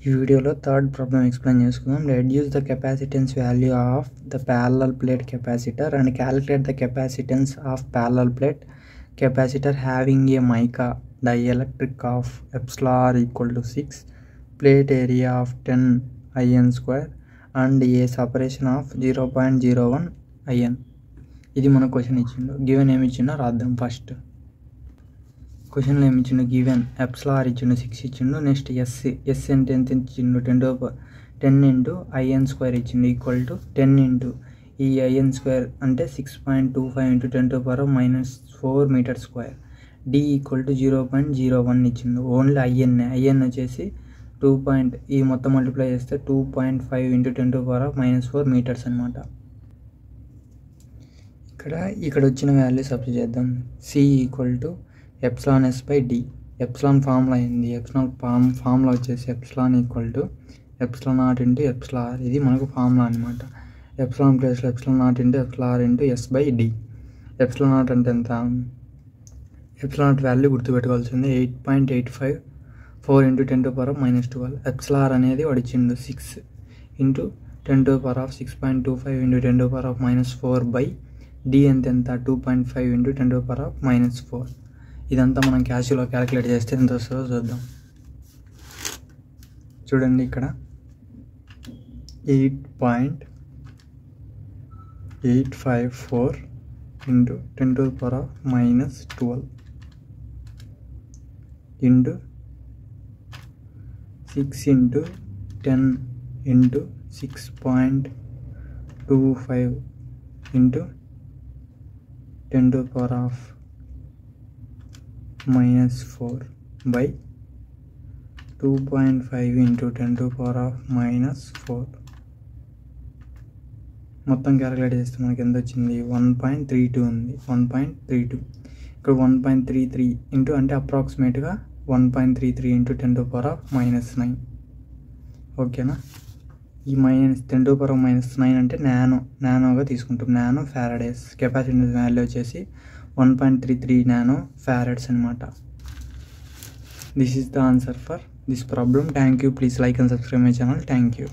ఈ వీడియోలో third problem explain చేసుకుందాం. Reduce the capacitance value of the parallel plate capacitor and calculate the capacitance of parallel plate capacitor having a mica dielectric of epsilon equal to 6, plate area of 10 IN² and A separation of 0.01 IN. ఇది మన question ఇచ్చిండు. Given ఏమి ఇచ్చిండో రాద్దాం. First క్వశ్చన్లో ఏమి ఇచ్చిండు, given epsilon ఇచ్చిండు 6 ఇచ్చిండు. నెక్స్ట్ ఎస్ అంటే ఎంత ఇచ్చిండు, 10 ఇంటూ IN² ఇచ్చిండు ఈక్వల్ టు 10 ఇంటూ ఈ IN² అంటే 6.25 into 10⁻⁻4 meter square. D equal to 0.01 ఇచ్చిండు. ఓన్లీ ఐఎన్ వచ్చేసి 2. ఈ మొత్తం మల్టిప్లై చేస్తే 2.5 ఇంటూ 10⁻⁻4 మీటర్స్ అనమాట. ఇక్కడ వచ్చిన వాల్యూ సబ్స్టిట్యూట్ చేద్దాం. C equal to epsilon S by D. Epsilon formula అయింది. ఎప్సిలాన్ ఫార్ములా వచ్చేసి epsilon equal to epsilon naught into epsilon. ఇది మనకు ఫార్ములా అనమాట. ఎప్సిలాన్ ప్లేస్లో epsilon naught into epsilon into S by D. Epsilon naught అంటే ఎంత, epsilon naught value గుర్తుపెట్టుకోవాల్సింది 8.854 into 10⁻⁻12. Epsilon అనేది వాడిచ్చిండు 6 ఇంటూ 10⁻6.25 ఇంటూ 10⁻⁻4 బై డి ఎంత 2.5 ఇంటూ 10⁻⁻4. ఇదంతా మనం క్యాష్లో క్యాలిక్యులేట్ చేస్తే ఎంత వస్తుందో చూద్దాం. చూడండి, ఇక్కడ 8.854 into 10⁻⁻12 into 6 into 10 into 6.25 into 10⁻⁻4 by 2.5 into 10⁻⁻4. మొత్తం క్యాలిక్యులేట్ చేస్తే మనకి ఎంత వచ్చింది, 1.32 ఉంది. 1.32 ఇక్కడ 1.33 ఇంటూ అంటే అప్రాక్సిమేట్గా 1.33 ఇంటూ 10⁻⁻9. ఓకేనా. ఈ -10⁻⁻9 అంటే నానోగా తీసుకుంటాం. Nano Faraday's. కెపాసిటెన్స్ వాల్యూ వచ్చేసి 1.33 నానో ఫారడ్స్ అనమాట. This is the answer for this problem. Thank you. Please like and subscribe my channel. Thank you.